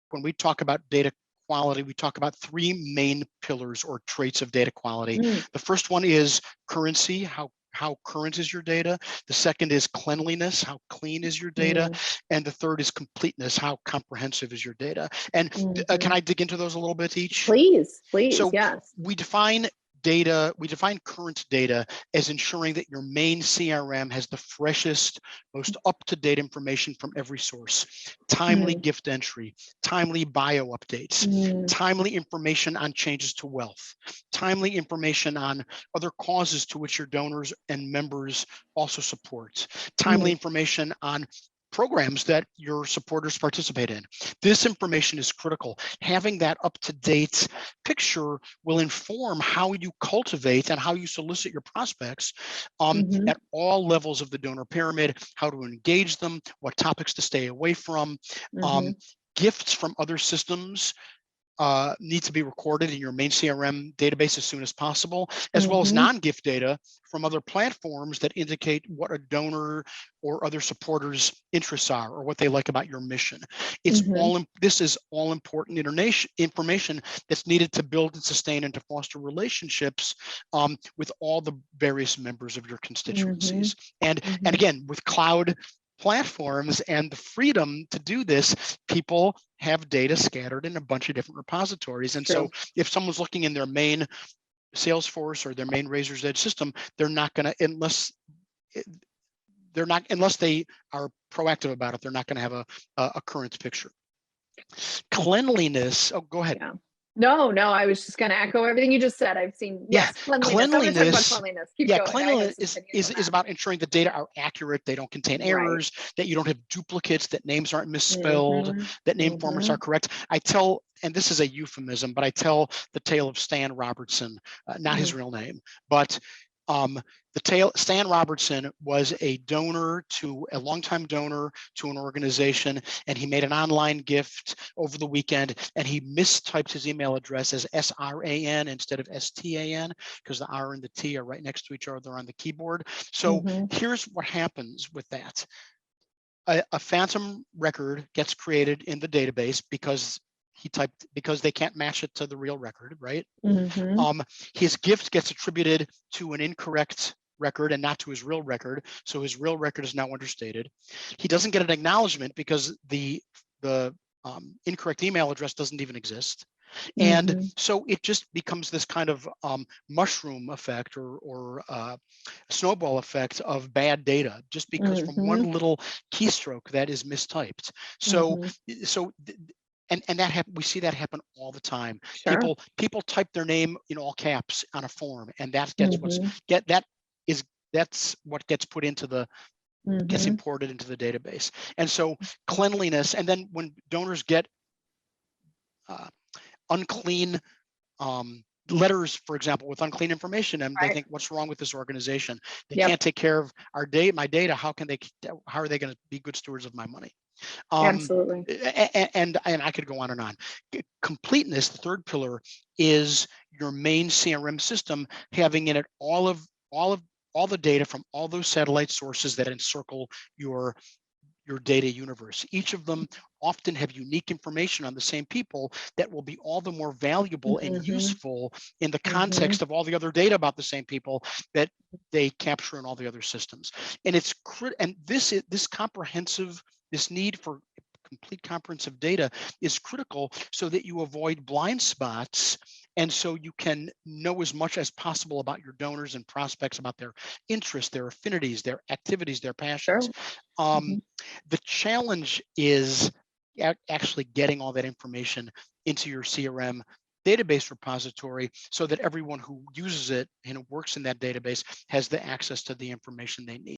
when we talk about data quality, we talk about three main pillars or traits of data quality. The first one is currency, how current is your data? The second is cleanliness, how clean is your data? And the third is completeness, how comprehensive is your data? And can I dig into those a little bit each? Please, So yes. we define data, we define current data as ensuring that your main CRM has the freshest, most up-to-date information from every source, timely gift entry, timely bio updates, timely information on changes to wealth, timely information on other causes to which your donors and members also support, timely information on programs that your supporters participate in. This information is critical. Having that up-to-date picture will inform how you cultivate and how you solicit your prospects at all levels of the donor pyramid, how to engage them, what topics to stay away from. Gifts from other systems need to be recorded in your main CRM database as soon as possible, as well as non-gift data from other platforms that indicate what a donor or other supporters' interests are or what they like about your mission. It's this is all important information that's needed to build and sustain and to foster relationships with all the various members of your constituencies. And again, with cloud platforms and the freedom to do this, people have data scattered in a bunch of different repositories. And so if someone's looking in their main Salesforce or their main Razor's Edge system, they're not going to, unless they are proactive about it, they're not going to have a current picture. Cleanliness. Oh, go ahead. Yeah. No, I was just going to echo everything you just said. I've seen, cleanliness. I'm going to talk about cleanliness. Keep going. Cleanliness is about ensuring the data are accurate, they don't contain errors, that you don't have duplicates, that names aren't misspelled, that name formats are correct. I tell, and this is a euphemism, but I tell the tale of Stan Robertson, not his real name, but Stan Robertson was a longtime donor to an organization, and he made an online gift over the weekend, and he mistyped his email address as SRAN instead of STAN, because the R and the T are right next to each other on the keyboard. So here's what happens with that. A phantom record gets created in the database because they can't match it to the real record, right? His gift gets attributed to an incorrect record and not to his real record, so his real record is now understated. He doesn't get an acknowledgement because the incorrect email address doesn't even exist. And so it just becomes this kind of mushroom effect or snowball effect of bad data, just because from one little keystroke that is mistyped. And that we see that happen all the time. People type their name in all caps on a form, and that gets that's what gets put into the gets imported into the database. And so cleanliness, and then when donors get unclean letters, for example, with unclean information, and they think, what's wrong with this organization? They can't take care of my data. How are they going to be good stewards of my money? Absolutely. And I could go on and on. Completeness, the third pillar, is your main CRM system having in it all the data from all those satellite sources that encircle your data universe. Each of them often have unique information on the same people that will be all the more valuable and useful in the context of all the other data about the same people that they capture in all the other systems. And this need for complete comprehensive data is critical so that you avoid blind spots, and so you can know as much as possible about your donors and prospects, about their interests, their affinities, their activities, their passions. The challenge is actually getting all that information into your CRM database repository so that everyone who uses it and works in that database has the access to the information they need.